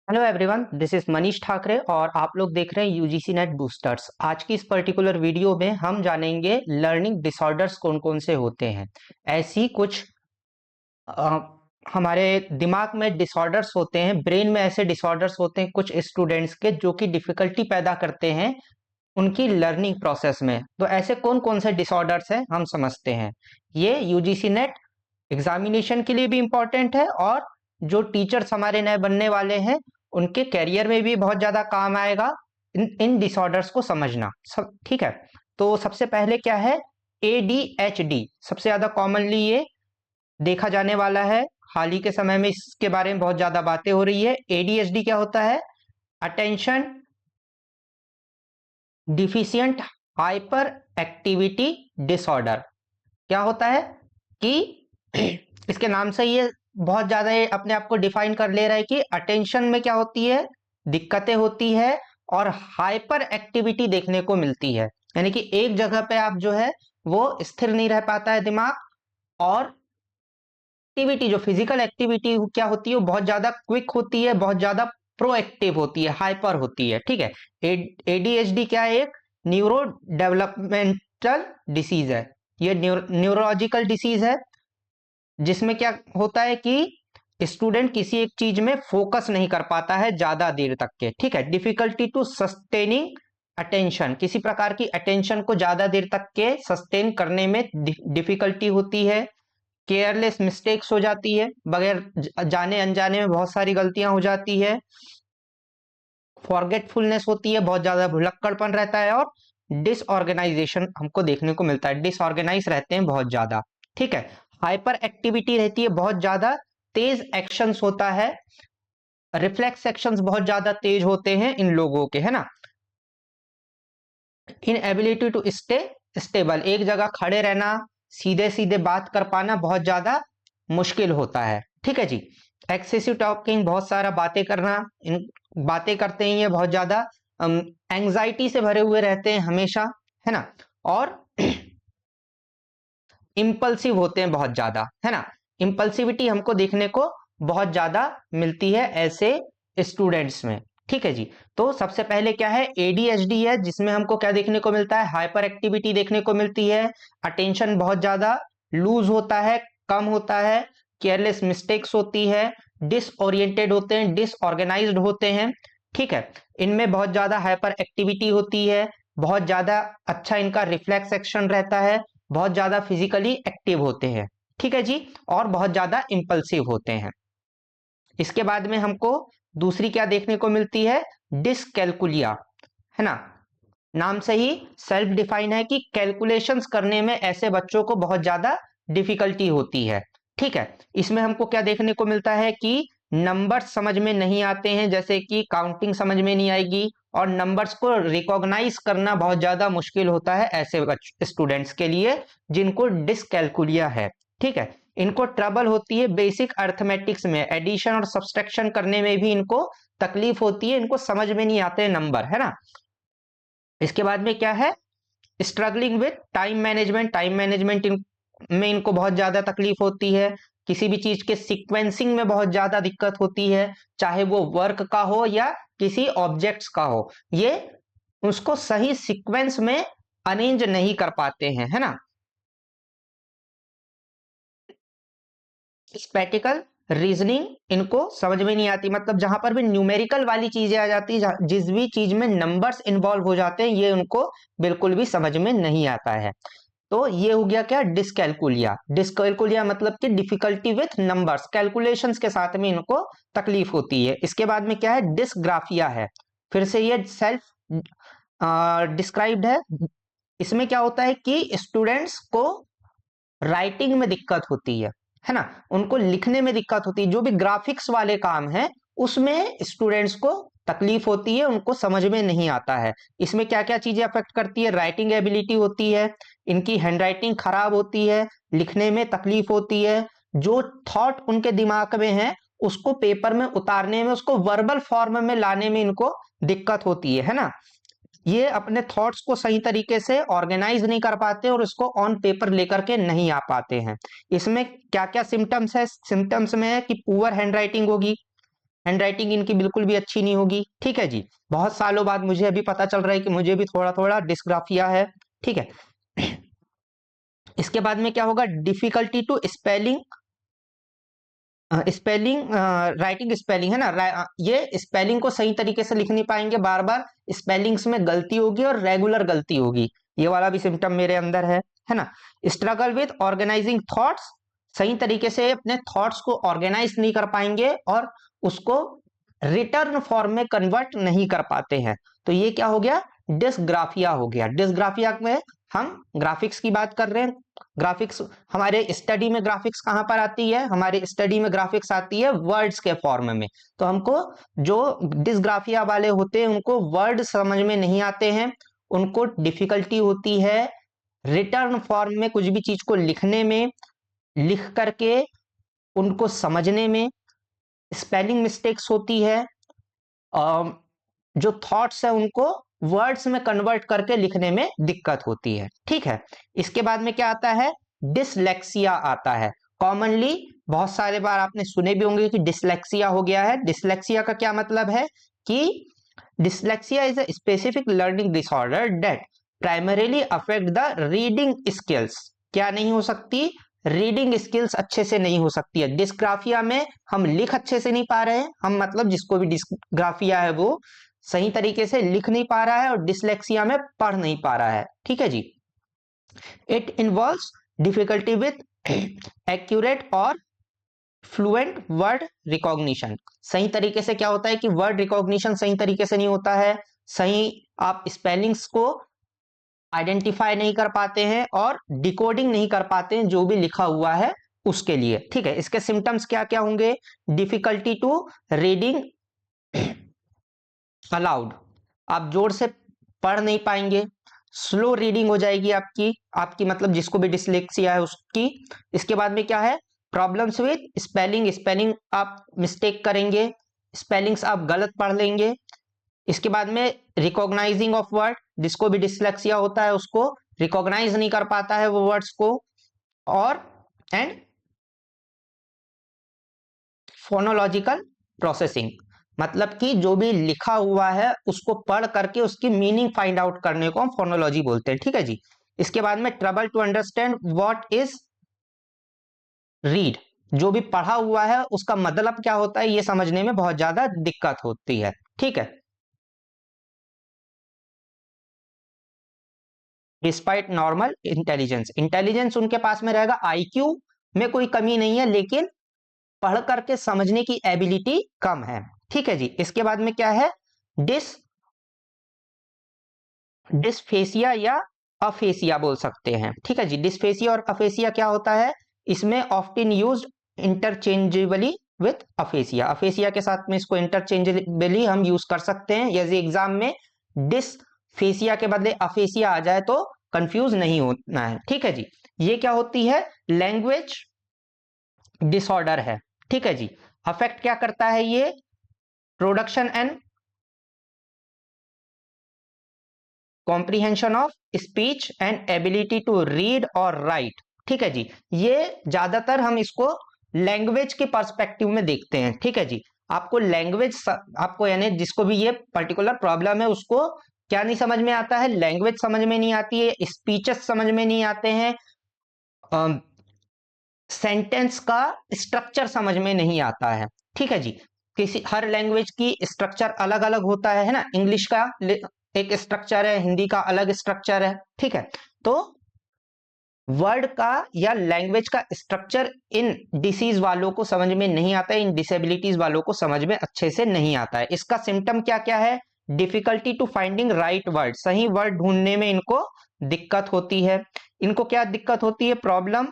Hello everyone, this is Manish Thackeray और आप लोग देख रहे हैं यूजीसी नेट बूस्टर्स। आज की इस पर्टिकुलर वीडियो में हम जानेंगे लर्निंग डिसऑर्डर्स कौन कौन से होते हैं। ऐसी कुछ अ, हमारे दिमाग में डिसऑर्डर्स होते हैं, ब्रेन में ऐसे डिसऑर्डर्स होते हैं कुछ स्टूडेंट्स के जो कि डिफिकल्टी पैदा करते हैं उनकी लर्निंग प्रोसेस में। तो ऐसे कौन कौन से डिसऑर्डर्स हैं हम समझते हैं। ये यूजीसी नेट एग्जामिनेशन के लिए भी इम्पोर्टेंट है और जो टीचर्स हमारे नए बनने वाले हैं उनके करियर में भी बहुत ज्यादा काम आएगा इन इन डिसऑर्डर्स को समझना। सब ठीक है। तो सबसे पहले क्या है, एडीएचडी सबसे ज्यादा कॉमनली ये देखा जाने वाला है। हाल ही के समय में इसके बारे में बहुत ज्यादा बातें हो रही है। एडीएचडी क्या होता है? Attention deficient hyper activity disorder. क्या होता है कि इसके नाम से ये बहुत ज्यादा ये अपने आप को डिफाइन कर ले रहा है कि अटेंशन में क्या होती है, दिक्कतें होती है और हाइपर एक्टिविटी देखने को मिलती है। यानी कि एक जगह पे आप जो है वो स्थिर नहीं रह पाता है दिमाग, और एक्टिविटी जो फिजिकल एक्टिविटी क्या होती है वो बहुत ज्यादा क्विक होती है, बहुत ज्यादा प्रोएक्टिव होती है, हाइपर होती है। ठीक है। एडीएचडी क्या है? एक न्यूरो डेवलपमेंटल डिसीज है। ये न्यूरोलॉजिकल डिसीज है जिसमें क्या होता है कि स्टूडेंट किसी एक चीज में फोकस नहीं कर पाता है ज्यादा देर तक के। ठीक है। डिफिकल्टी टू सस्टेनिंग अटेंशन, किसी प्रकार की अटेंशन को ज्यादा देर तक के सस्टेन करने में डिफिकल्टी होती है। केयरलेस मिस्टेक्स हो जाती है, बगैर जाने अनजाने में बहुत सारी गलतियां हो जाती है। फॉरगेटफुलनेस होती है, बहुत ज्यादा भुलक्कड़पन रहता है और डिसऑर्गेनाइजेशन हमको देखने को मिलता है। डिसऑर्गेनाइज रहते हैं बहुत ज्यादा। ठीक है। हाइपर एक्टिविटी रहती है, बहुत ज्यादा तेज एक्शंस होता है, रिफ्लेक्स एक्शंस बहुत ज्यादा तेज होते हैं इन लोगों के, है ना। इन एबिलिटी टू स्टे स्टेबल, एक जगह खड़े रहना, सीधे सीधे बात कर पाना बहुत ज्यादा मुश्किल होता है। ठीक है जी। एक्सेसिव टॉकिंग, बहुत सारा बातें करना, इन बातें करते हैं ये बहुत ज्यादा एंजाइटी से भरे हुए रहते हैं हमेशा, है ना। और इम्पल्सिव होते हैं बहुत ज्यादा, है ना। इम्पल्सिविटी हमको देखने को बहुत ज्यादा मिलती है ऐसे स्टूडेंट्स में। ठीक है जी। तो सबसे पहले क्या है, एडीएचडी है जिसमें हमको क्या देखने को मिलता है, हाइपर एक्टिविटी देखने को मिलती है, अटेंशन बहुत ज्यादा लूज होता है, कम होता है, केयरलेस मिस्टेक्स होती है, डिसओरिएंटेड होते हैं, डिसऑर्गेनाइज्ड होते हैं। ठीक है। इनमें बहुत ज्यादा हाइपर एक्टिविटी होती है, बहुत ज्यादा अच्छा इनका रिफ्लेक्स एक्शन रहता है, बहुत ज्यादा फिजिकली एक्टिव होते हैं। ठीक है जी। और बहुत ज्यादा इंपल्सिव होते हैं। इसके बाद में हमको दूसरी क्या देखने को मिलती है, डिसकैलकुलिया, है ना। नाम से ही सेल्फ डिफाइन है कि कैलकुलेशंस करने में ऐसे बच्चों को बहुत ज्यादा डिफिकल्टी होती है। ठीक है। इसमें हमको क्या देखने को मिलता है कि नंबर्स समझ में नहीं आते हैं, जैसे कि काउंटिंग समझ में नहीं आएगी और नंबर्स को रिकॉग्नाइज करना बहुत ज्यादा मुश्किल होता है ऐसे स्टूडेंट्स के लिए जिनको डिसकैलकुलिया है। ठीक है। इनको ट्रबल होती है बेसिक अर्थमेटिक्स में, एडिशन और सब्सट्रैक्शन करने में भी इनको तकलीफ होती है, इनको समझ में नहीं आते नंबर, है ना। इसके बाद में क्या है, struggling with time management, time management में इनको बहुत ज्यादा तकलीफ होती है। किसी भी चीज के सीक्वेंसिंग में बहुत ज्यादा दिक्कत होती है, चाहे वो वर्क का हो या किसी ऑब्जेक्ट्स का हो, ये उसको सही सीक्वेंस में अरेंज नहीं कर पाते हैं, है ना। स्टैटिकल रीजनिंग इनको समझ में नहीं आती, मतलब जहां पर भी न्यूमेरिकल वाली चीजें आ जाती है, जिस भी चीज में नंबर्स इन्वॉल्व हो जाते हैं, ये उनको बिल्कुल भी समझ में नहीं आता है। तो ये हो गया क्या, डिसकैलकुलिया। डिसकैलकुलिया मतलब कि डिफिकल्टी विथ नंबर्स, कैलकुलेशंस के साथ में इनको तकलीफ होती है। इसके बाद में क्या है, डिसग्राफिया है। फिर से ये सेल्फ डिस्क्राइब्ड है। इसमें क्या होता है कि स्टूडेंट्स को राइटिंग में दिक्कत होती है ना, उनको लिखने में दिक्कत होती है। जो भी ग्राफिक्स वाले काम है उसमें स्टूडेंट्स को तकलीफ होती है, उनको समझ में नहीं आता है। इसमें क्या क्या चीजें अफेक्ट करती है, राइटिंग एबिलिटी होती है, इनकी हैंडराइटिंग खराब होती है, लिखने में तकलीफ होती है, जो थॉट उनके दिमाग में है उसको पेपर में उतारने में, उसको वर्बल फॉर्म में लाने में इनको दिक्कत होती है ना। ये अपने थॉट्स को सही तरीके से ऑर्गेनाइज नहीं कर पाते और इसको ऑन पेपर लेकर के नहीं आ पाते हैं। इसमें क्या क्या सिम्टम्स है, सिम्टम्स में है कि पुअर हैंडराइटिंग होगी, हैंड राइटिंग इनकी बिल्कुल भी अच्छी नहीं होगी, ठीक है जी। बहुत सालों बाद मुझे अभी पता चल रहा है कि मुझे भी थोड़ा थोड़ा डिस्ग्राफिया है, ठीक है। इसके बाद में क्या होगा, difficulty to spelling, spelling, writing spelling है ना, ये स्पेलिंग को सही तरीके से लिख नहीं पाएंगे, बार बार स्पेलिंग्स में गलती होगी और रेगुलर गलती होगी, ये वाला भी सिम्टम मेरे अंदर है ना। स्ट्रगल विद ऑर्गेनाइजिंग थॉट्स, सही तरीके से अपने थॉट्स को ऑर्गेनाइज नहीं कर पाएंगे और उसको रिटर्न फॉर्म में कन्वर्ट नहीं कर पाते हैं, तो ये क्या हो गया, डिस्ग्राफिया हो गया। डिस्ग्राफिया में हम ग्राफिक्स की बात कर रहे हैं। ग्राफिक्स हमारे स्टडी में ग्राफिक्स कहां पर आती है, हमारे स्टडी में ग्राफिक्स आती है वर्ड्स के फॉर्म में। तो हमको जो डिस्ग्राफिया वाले होते हैं उनको वर्ड समझ में नहीं आते हैं, उनको डिफिकल्टी होती है रिटर्न फॉर्म में कुछ भी चीज को लिखने में, लिख करके उनको समझने में, स्पेलिंग मिस्टेक्स होती है, जो थॉट्स है उनको वर्ड्स में कन्वर्ट करके लिखने में दिक्कत होती है, ठीक है। इसके बाद में क्या आता है, डिसलेक्सिया आता है। कॉमनली बहुत सारे बार आपने सुने भी होंगे कि डिसलेक्सिया हो गया है। डिसलेक्सिया का क्या मतलब है कि dyslexia is a specific learning disorder that primarily affect the reading skills. क्या नहीं हो सकती, रीडिंग स्किल्स अच्छे से नहीं हो सकती है। डिस्ग्राफिया में हम लिख अच्छे से नहीं पा रहे हैं, हम मतलब जिसको भी डिस्ग्राफिया है वो सही तरीके से लिख नहीं पा रहा है, और डिसलेक्सिया में पढ़ नहीं पा रहा है, ठीक है जी। It involves difficulty with accurate और फ्लुएंट वर्ड रिकॉग्निशन। सही तरीके से क्या होता है कि वर्ड रिकॉग्निशन सही तरीके से नहीं होता है, सही आप स्पेलिंग्स को आइडेंटिफाई नहीं कर पाते हैं और डिकोडिंग नहीं कर पाते हैं जो भी लिखा हुआ है उसके लिए, ठीक है। इसके सिम्टम्स क्या क्या होंगे, डिफिकल्टी टू रीडिंग अलाउड, आप जोर से पढ़ नहीं पाएंगे, स्लो रीडिंग हो जाएगी आपकी आपकी मतलब जिसको भी डिसलेक्सिया है उसकी। इसके बाद में क्या है, प्रॉब्लम्स विद स्पेलिंग, स्पेलिंग आप मिस्टेक करेंगे, स्पेलिंग्स आप गलत पढ़ लेंगे। इसके बाद में रिकॉग्नाइजिंग ऑफ वर्ड, जिसको भी डिसलेक्सिया होता है उसको रिकॉग्नाइज नहीं कर पाता है वो वर्ड्स को, और एंड फोनोलॉजिकल प्रोसेसिंग, मतलब कि जो भी लिखा हुआ है उसको पढ़ करके उसकी मीनिंग फाइंड आउट करने को हम फोनोलॉजी बोलते हैं, ठीक है जी। इसके बाद में trouble to understand what is read, जो भी पढ़ा हुआ है उसका मतलब क्या होता है ये समझने में बहुत ज्यादा दिक्कत होती है, ठीक है। डिस्पाइट नॉर्मल इंटेलिजेंस, इंटेलिजेंस उनके पास में रहेगा, आईक्यू में कोई कमी नहीं है, लेकिन पढ़ करके समझने की एबिलिटी कम है, ठीक है जी। इसके बाद में क्या है, डिस्फेसिया या अफेसिया बोल सकते हैं, ठीक है जी। डिस्फेसिया और अफेसिया क्या होता है, इसमें often used interchangeably with AfrAsia, AfrAsia के साथ में इसको इंटरचेंजेबली हम यूज कर सकते हैं, यदि एग्जाम में डिस्फेसिया के बदले अफेसिया आ जाए तो कंफ्यूज नहीं होना है, ठीक है जी। ये क्या होती है, लैंग्वेज डिसऑर्डर है, ठीक है जी। अफेक्ट क्या करता है ये, production and comprehension of speech and ability to read और राइट, ठीक है जी। ये ज्यादातर हम इसको लैंग्वेज के पर्सपेक्टिव में देखते हैं, ठीक है जी। आपको लैंग्वेज, आपको यानी जिसको भी ये पर्टिकुलर प्रॉब्लम है उसको क्या नहीं समझ में आता है, लैंग्वेज समझ में नहीं आती है, स्पीचेस समझ में नहीं आते हैं, सेंटेंस का स्ट्रक्चर समझ में नहीं आता है, ठीक है जी। किसी हर लैंग्वेज की स्ट्रक्चर अलग अलग होता है ना, इंग्लिश का एक स्ट्रक्चर है, हिंदी का अलग स्ट्रक्चर है, ठीक है। तो वर्ड का या लैंग्वेज का स्ट्रक्चर इन डिसीज वालों को समझ में नहीं आता है, इन डिसेबिलिटीज वालों को समझ में अच्छे से नहीं आता है। इसका सिम्टम क्या क्या है, difficulty to finding right word, सही वर्ड ढूंढने में इनको दिक्कत होती है। इनको क्या दिक्कत होती है, प्रॉब्लम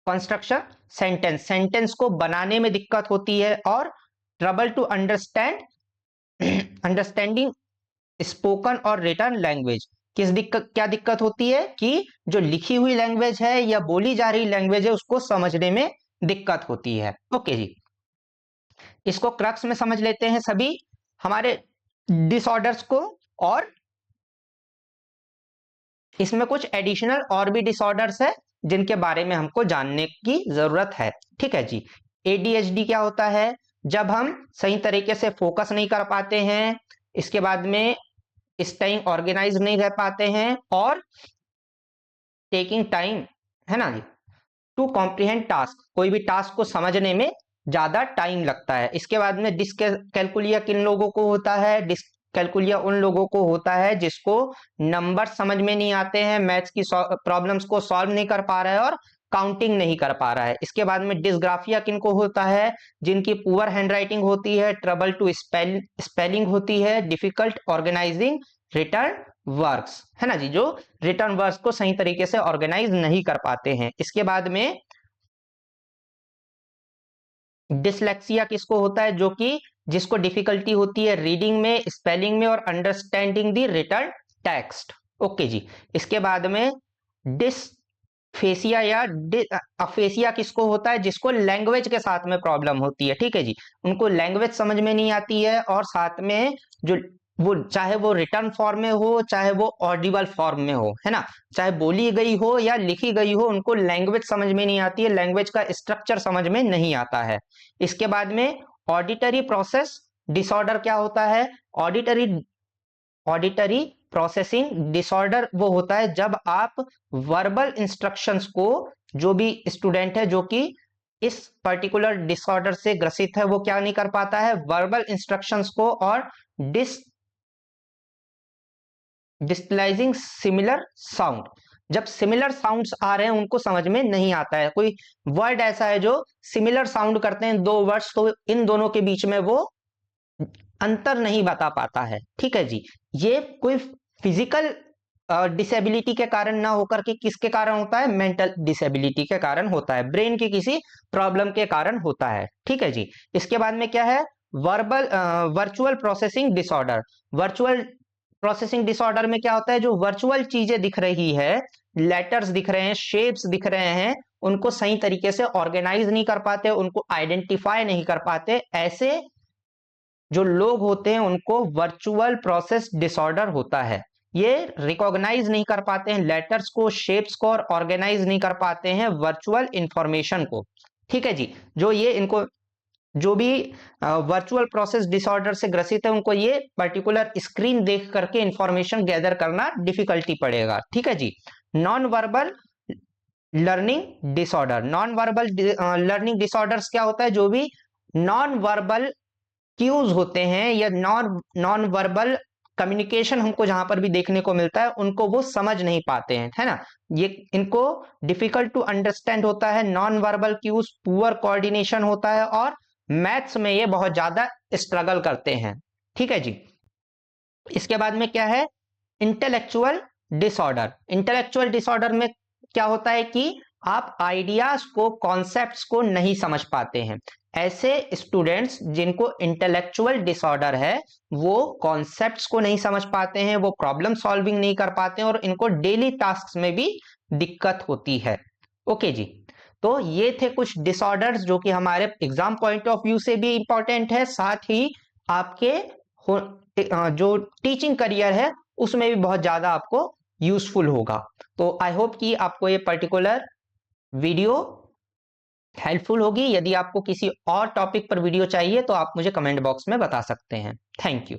कंस्ट्रक्शन सेंटेंस, सेंटेंस को बनाने में दिक्कत होती है, और ट्रबल टू अंडरस्टैंडिंग स्पोकन और रिटन लैंग्वेज, किस दिक्कत क्या दिक्कत होती है कि जो लिखी हुई लैंग्वेज है या बोली जा रही लैंग्वेज है उसको समझने में दिक्कत होती है, ओके जी। इसको क्रक्स में समझ लेते हैं सभी हमारे डिसऑर्डर्स को, और इसमें कुछ एडिशनल और भी डिसऑर्डर्स है जिनके बारे में हमको जानने की जरूरत है, ठीक है जी। एडीएचडी क्या होता है, जब हम सही तरीके से फोकस नहीं कर पाते हैं, इसके बाद में स्टेइंग ऑर्गेनाइज नहीं रह पाते हैं, और टेकिंग टाइम, है ना जी, टू कॉम्प्रिहेंड टास्क, कोई भी टास्क को समझने में ज्यादा टाइम लगता है। इसके बाद में डिसकैलकुलिया किन लोगों को होता है? डिसकैलकुलिया उन लोगों को होता है जिसको नंबर समझ में नहीं आते हैं, मैथ्स की प्रॉब्लम्स को सॉल्व नहीं कर पा रहा है और काउंटिंग नहीं कर पा रहा है। इसके बाद में डिसग्राफिया किन को होता है? जिनकी पुअर हैंडराइटिंग होती है, ट्रबल टू स्पेलिंग होती है, डिफिकल्ट ऑर्गेनाइजिंग रिटर्न वर्क्स, है ना जी, जो रिटर्न वर्क्स को सही तरीके से ऑर्गेनाइज नहीं कर पाते हैं। इसके बाद में डिसलेक्सिया किसको होता है? जो कि जिसको डिफिकल्टी होती है रीडिंग में, स्पेलिंग में और understanding the written text. Okay जी। इसके बाद में डिसफेसिया या अफेसिया किसको होता है? जिसको लैंग्वेज के साथ में प्रॉब्लम होती है, ठीक है जी, उनको लैंग्वेज समझ में नहीं आती है और साथ में जो वो चाहे वो रिटर्न फॉर्म में हो चाहे वो ऑडिबल फॉर्म में हो, है ना, चाहे बोली गई हो या लिखी गई हो, उनको लैंग्वेज समझ में नहीं आती है, लैंग्वेज का स्ट्रक्चर समझ में नहीं आता है। इसके बाद में ऑडिटरी प्रोसेस डिसऑर्डर क्या होता है? ऑडिटरी प्रोसेसिंग डिसऑर्डर वो होता है जब आप वर्बल इंस्ट्रक्शंस को, जो भी स्टूडेंट है जो कि इस पर्टिकुलर डिसऑर्डर से ग्रसित है, वो क्या नहीं कर पाता है? वर्बल इंस्ट्रक्शंस को और डिस्प्लाइजिंग सिमिलर साउंड, जब सिमिलर साउंड्स आ रहे हैं उनको समझ में नहीं आता है। कोई वर्ड ऐसा है जो सिमिलर साउंड करते हैं, दो वर्ड्स, तो इन दोनों के बीच में वो अंतर नहीं बता पाता है, ठीक है जी। ये कोई फिजिकल डिसेबिलिटी के कारण ना होकर के किसके कारण होता है? मेंटल डिसेबिलिटी के कारण होता है, ब्रेन की किसी प्रॉब्लम के कारण होता है, ठीक है जी। इसके बाद में क्या है? Virtual processing disorder. Virtual processing disorder में क्या होता है? जो वर्चुअल चीजें दिख रही है, लेटर्स दिख रहे हैं, शेप्स दिख रहे हैं, उनको सही तरीके से ऑर्गेनाइज नहीं कर पाते, उनको आइडेंटिफाई नहीं कर पाते, ऐसे जो लोग होते हैं उनको वर्चुअल प्रोसेस डिसऑर्डर होता है। ये रिकॉग्नाइज नहीं कर पाते हैं लेटर्स को, शेप्स को, और ऑर्गेनाइज नहीं कर पाते हैं वर्चुअल इंफॉर्मेशन को, ठीक है जी। जो ये इनको जो भी वर्चुअल प्रोसेस डिसऑर्डर से ग्रसित है उनको ये पर्टिकुलर स्क्रीन देख करके इंफॉर्मेशन गैदर करना डिफिकल्टी पड़ेगा, ठीक है जी। Non verbal learning disorder. Non verbal learning disorders क्या होता है? जो भी नॉन वर्बल क्यूज होते हैं या नॉन वर्बल कम्युनिकेशन हमको जहां पर भी देखने को मिलता है, उनको वो समझ नहीं पाते हैं, है ना। ये इनको डिफिकल्ट टू अंडरस्टैंड होता है, non verbal cues, poor coordination होता है, और मैथ्स में ये बहुत ज्यादा स्ट्रगल करते हैं, ठीक है जी। इसके बाद में क्या है? Intellectual disorder. इंटेलेक्चुअल डिसऑर्डर में क्या होता है कि आप आइडियाज को, कॉन्सेप्ट्स को नहीं समझ पाते हैं। ऐसे स्टूडेंट्स जिनको इंटेलेक्चुअल डिसऑर्डर है वो कॉन्सेप्ट्स को नहीं समझ पाते हैं, वो प्रॉब्लम सॉल्विंग नहीं कर पाते हैं और इनको डेली टास्क्स में भी दिक्कत होती है। ओके जी। तो ये थे कुछ डिसऑर्डर्स जो कि हमारे एग्जाम पॉइंट ऑफ व्यू से भी इंपॉर्टेंट है, साथ ही आपके जो टीचिंग करियर है उसमें भी बहुत ज्यादा आपको यूजफुल होगा। तो आई होप कि आपको ये पर्टिकुलर वीडियो हेल्पफुल होगी। यदि आपको किसी और टॉपिक पर वीडियो चाहिए तो आप मुझे कमेंट बॉक्स में बता सकते हैं। Thank you.